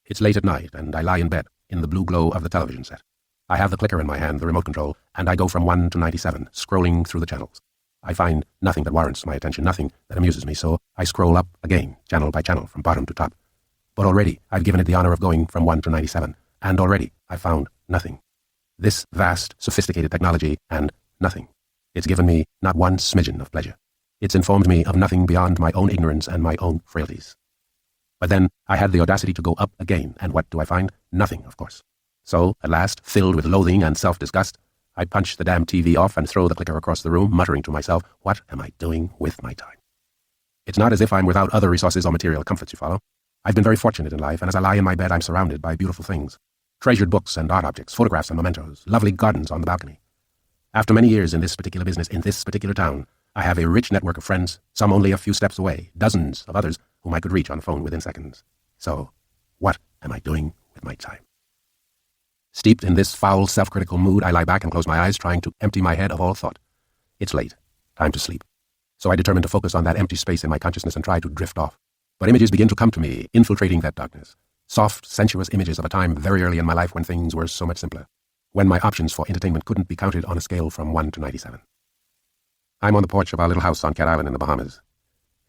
It's late at night, and I lie in bed, in the blue glow of the television set. I have the clicker in my hand, the remote control, and I go from 1 to 97, scrolling through the channels. I find nothing that warrants my attention, nothing that amuses me, so I scroll up again, channel by channel, from bottom to top. But already I've given it the honor of going from 1 to 97, and already I've found nothing. This vast, sophisticated technology, and nothing. It's given me not one smidgen of pleasure. It's informed me of nothing beyond my own ignorance and my own frailties. But then I had the audacity to go up again, and what do I find? Nothing, of course. So, at last, filled with loathing and self-disgust, I punch the damn TV off and throw the clicker across the room, muttering to myself, what am I doing with my time? It's not as if I'm without other resources or material comforts, you follow. I've been very fortunate in life, and as I lie in my bed, I'm surrounded by beautiful things. Treasured books and art objects, photographs and mementos, lovely gardens on the balcony. After many years in this particular business, in this particular town, I have a rich network of friends, some only a few steps away, dozens of others whom I could reach on the phone within seconds. So, what am I doing with my time? Steeped in this foul, self-critical mood, I lie back and close my eyes, trying to empty my head of all thought. It's late. Time to sleep. So I determine to focus on that empty space in my consciousness and try to drift off. But images begin to come to me, infiltrating that darkness. Soft, sensuous images of a time very early in my life when things were so much simpler. When my options for entertainment couldn't be counted on a scale from 1 to 97. I'm on the porch of our little house on Cat Island in the Bahamas.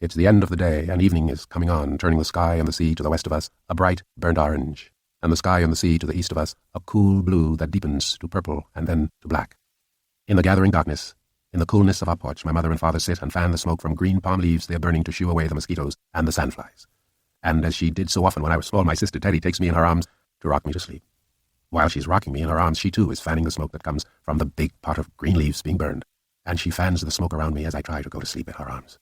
It's the end of the day, and evening is coming on, turning the sky and the sea to the west of us a bright, burnt orange, and the sky and the sea to the east of us a cool blue that deepens to purple and then to black. In the gathering darkness, in the coolness of our porch, my mother and father sit and fan the smoke from green palm leaves they are burning to shoo away the mosquitoes and the sandflies. And as she did so often when I was small, my sister Teddy takes me in her arms to rock me to sleep. While she's rocking me in her arms, she too is fanning the smoke that comes from the big pot of green leaves being burned, and she fans the smoke around me as I try to go to sleep in her arms.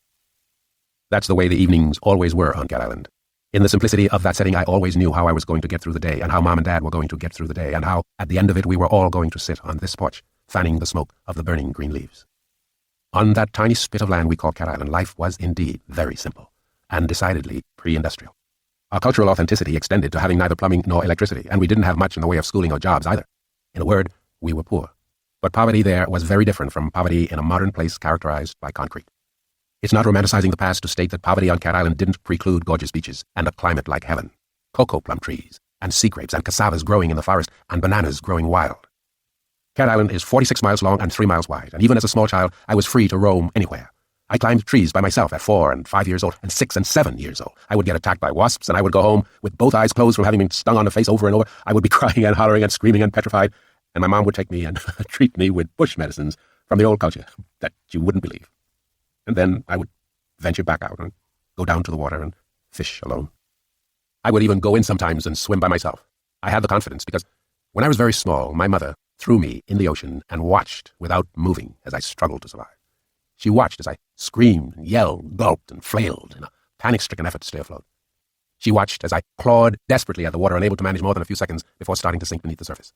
That's the way the evenings always were on Cat Island. In the simplicity of that setting, I always knew how I was going to get through the day, and how Mom and Dad were going to get through the day, and how, at the end of it, we were all going to sit on this porch, fanning the smoke of the burning green leaves. On that tiny spit of land we call Cat Island, life was indeed very simple, and decidedly pre-industrial. Our cultural authenticity extended to having neither plumbing nor electricity, and we didn't have much in the way of schooling or jobs either. In a word, we were poor. But poverty there was very different from poverty in a modern place characterized by concrete. It's not romanticizing the past to state that poverty on Cat Island didn't preclude gorgeous beaches and a climate like heaven, cocoa plum trees, and sea grapes and cassavas growing in the forest, and bananas growing wild. Cat Island is 46 miles long and 3 miles wide, and even as a small child, I was free to roam anywhere. I climbed trees by myself at 4 and 5 years old, and 6 and 7 years old. I would get attacked by wasps, and I would go home with both eyes closed from having been stung on the face over and over. I would be crying and hollering and screaming and petrified, and my mom would take me and treat me with bush medicines from the old culture that you wouldn't believe. And then I would venture back out and go down to the water and fish alone. I would even go in sometimes and swim by myself. I had the confidence because when I was very small, my mother threw me in the ocean and watched without moving as I struggled to survive. She watched as I screamed and yelled, gulped and flailed in a panic-stricken effort to stay afloat. She watched as I clawed desperately at the water, unable to manage more than a few seconds before starting to sink beneath the surface.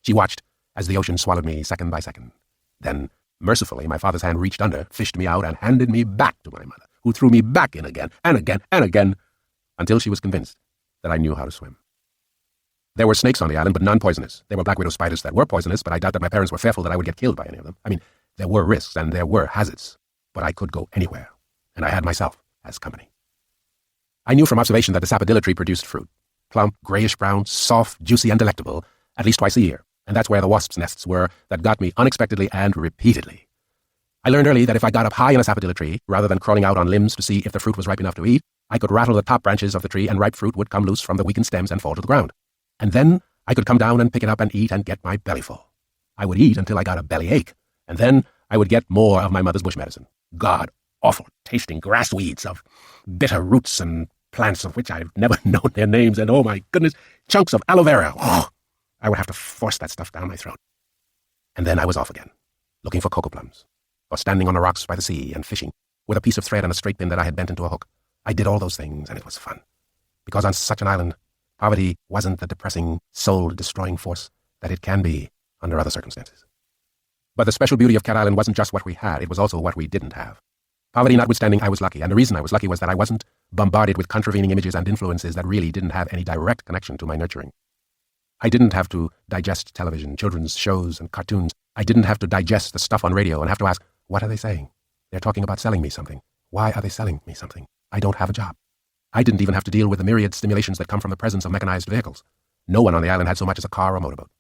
She watched as the ocean swallowed me second by second. Then, mercifully, my father's hand reached under, fished me out, and handed me back to my mother, who threw me back in again and again and again, until she was convinced that I knew how to swim. There were snakes on the island, but none poisonous. There were black widow spiders that were poisonous, but I doubt that my parents were fearful that I would get killed by any of them. I mean, there were risks and there were hazards, but I could go anywhere, and I had myself as company. I knew from observation that the sapodilla tree produced fruit, plump, grayish-brown, soft, juicy, and delectable, at least twice a year, and that's where the wasps' nests were that got me unexpectedly and repeatedly. I learned early that if I got up high in a sapodilla tree, rather than crawling out on limbs to see if the fruit was ripe enough to eat, I could rattle the top branches of the tree and ripe fruit would come loose from the weakened stems and fall to the ground. And then I could come down and pick it up and eat and get my belly full. I would eat until I got a belly ache, and then I would get more of my mother's bush medicine. God-awful tasting grass weeds of bitter roots and plants of which I've never known their names, and oh my goodness, chunks of aloe vera. Oh, I would have to force that stuff down my throat. And then I was off again, looking for cocoa plums, or standing on the rocks by the sea and fishing with a piece of thread and a straight pin that I had bent into a hook. I did all those things, and it was fun. Because on such an island, poverty wasn't the depressing, soul-destroying force that it can be under other circumstances. But the special beauty of Cat Island wasn't just what we had, it was also what we didn't have. Poverty notwithstanding, I was lucky, and the reason I was lucky was that I wasn't bombarded with contravening images and influences that really didn't have any direct connection to my nurturing. I didn't have to digest television, children's shows, and cartoons. I didn't have to digest the stuff on radio and have to ask, what are they saying? They're talking about selling me something. Why are they selling me something? I don't have a job. I didn't even have to deal with the myriad stimulations that come from the presence of mechanized vehicles. No one on the island had so much as a car or motorboat.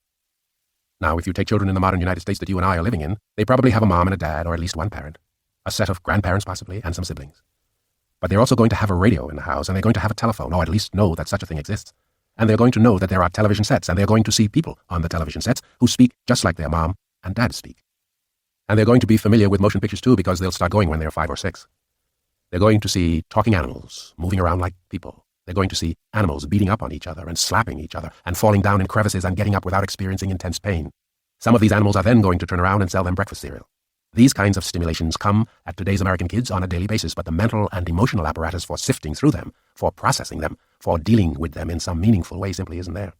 Now, if you take children in the modern United States that you and I are living in, they probably have a mom and a dad, or at least one parent, a set of grandparents possibly, and some siblings. But they're also going to have a radio in the house, and they're going to have a telephone, or at least know that such a thing exists. And they're going to know that there are television sets, and they're going to see people on the television sets who speak just like their mom and dad speak. And they're going to be familiar with motion pictures too, because they'll start going when they're 5 or 6. They're going to see talking animals moving around like people. They're going to see animals beating up on each other and slapping each other and falling down in crevices and getting up without experiencing intense pain. Some of these animals are then going to turn around and sell them breakfast cereal. These kinds of stimulations come at today's American kids on a daily basis, but the mental and emotional apparatus for sifting through them, for processing them, for dealing with them in some meaningful way simply isn't there.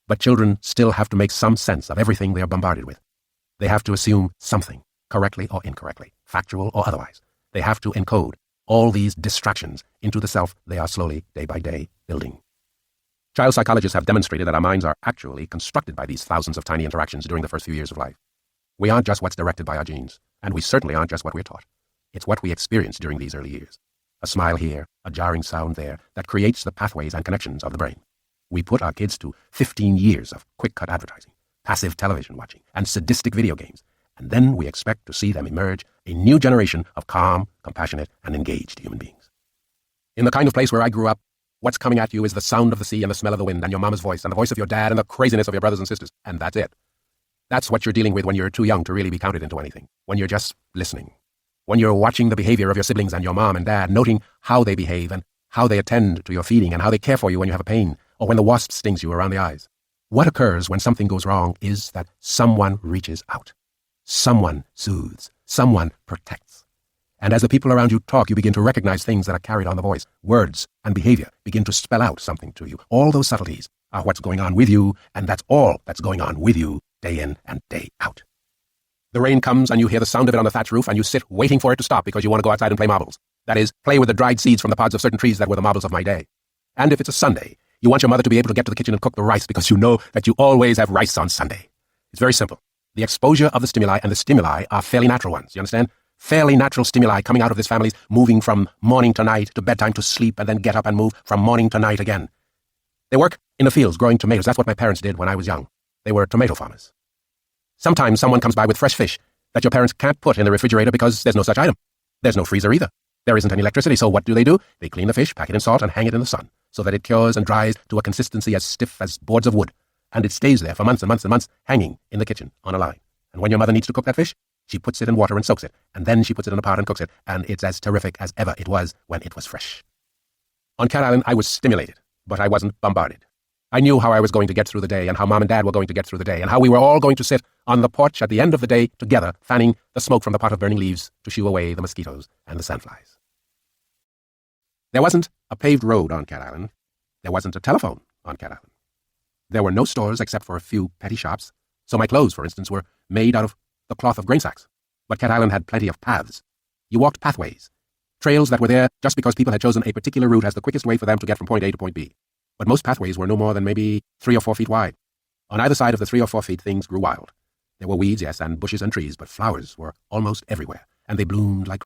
But children still have to make some sense of everything they are bombarded with. They have to assume something, correctly or incorrectly, factual or otherwise. They have to encode all these distractions into the self they are slowly, day by day, building. Child psychologists have demonstrated that our minds are actually constructed by these thousands of tiny interactions during the first few years of life. We aren't just what's directed by our genes, and we certainly aren't just what we're taught. It's what we experience during these early years. A smile here, a jarring sound there, that creates the pathways and connections of the brain. We put our kids to 15 years of quick-cut advertising, passive television watching, and sadistic video games, and then we expect to see them emerge a new generation of calm, compassionate, and engaged human beings. In the kind of place where I grew up, what's coming at you is the sound of the sea and the smell of the wind and your mama's voice and the voice of your dad and the craziness of your brothers and sisters, and that's it. That's what you're dealing with when you're too young to really be counted into anything, when you're just listening, when you're watching the behavior of your siblings and your mom and dad, noting how they behave and how they attend to your feeding and how they care for you when you have a pain or when the wasp stings you around the eyes. What occurs when something goes wrong is that someone reaches out. Someone soothes. Someone protects. And as the people around you talk, you begin to recognize things that are carried on the voice. Words and behavior begin to spell out something to you. All those subtleties are what's going on with you, and that's all that's going on with you day in and day out. The rain comes and you hear the sound of it on the thatch roof and you sit waiting for it to stop because you want to go outside and play marbles. That is, play with the dried seeds from the pods of certain trees that were the marbles of my day. And if it's a Sunday, you want your mother to be able to get to the kitchen and cook the rice because you know that you always have rice on Sunday. It's very simple. The exposure of the stimuli and the stimuli are fairly natural ones, you understand? Fairly natural stimuli coming out of this family's moving from morning to night to bedtime to sleep and then get up and move from morning to night again. They work in the fields growing tomatoes. That's what my parents did when I was young. They were tomato farmers. Sometimes someone comes by with fresh fish that your parents can't put in the refrigerator because there's no such item. There's no freezer either. There isn't any electricity, so what do? They clean the fish, pack it in salt, and hang it in the sun so that it cures and dries to a consistency as stiff as boards of wood. And it stays there for months and months and months, hanging in the kitchen on a line. And when your mother needs to cook that fish, she puts it in water and soaks it, and then she puts it in a pot and cooks it, and it's as terrific as ever it was when it was fresh. On Cat Island, I was stimulated, but I wasn't bombarded. I knew how I was going to get through the day and how Mom and Dad were going to get through the day and how we were all going to sit on the porch at the end of the day together, fanning the smoke from the pot of burning leaves to shoo away the mosquitoes and the sandflies. There wasn't a paved road on Cat Island. There wasn't a telephone on Cat Island. There were no stores except for a few petty shops, so my clothes, for instance, were made out of the cloth of grain sacks. But Cat Island had plenty of paths. You walked pathways, trails that were there just because people had chosen a particular route as the quickest way for them to get from point A to point B. But most pathways were no more than maybe 3 or 4 feet wide. On either side of the 3 or 4 feet, things grew wild. There were weeds, yes, and bushes and trees, but flowers were almost everywhere, and they bloomed like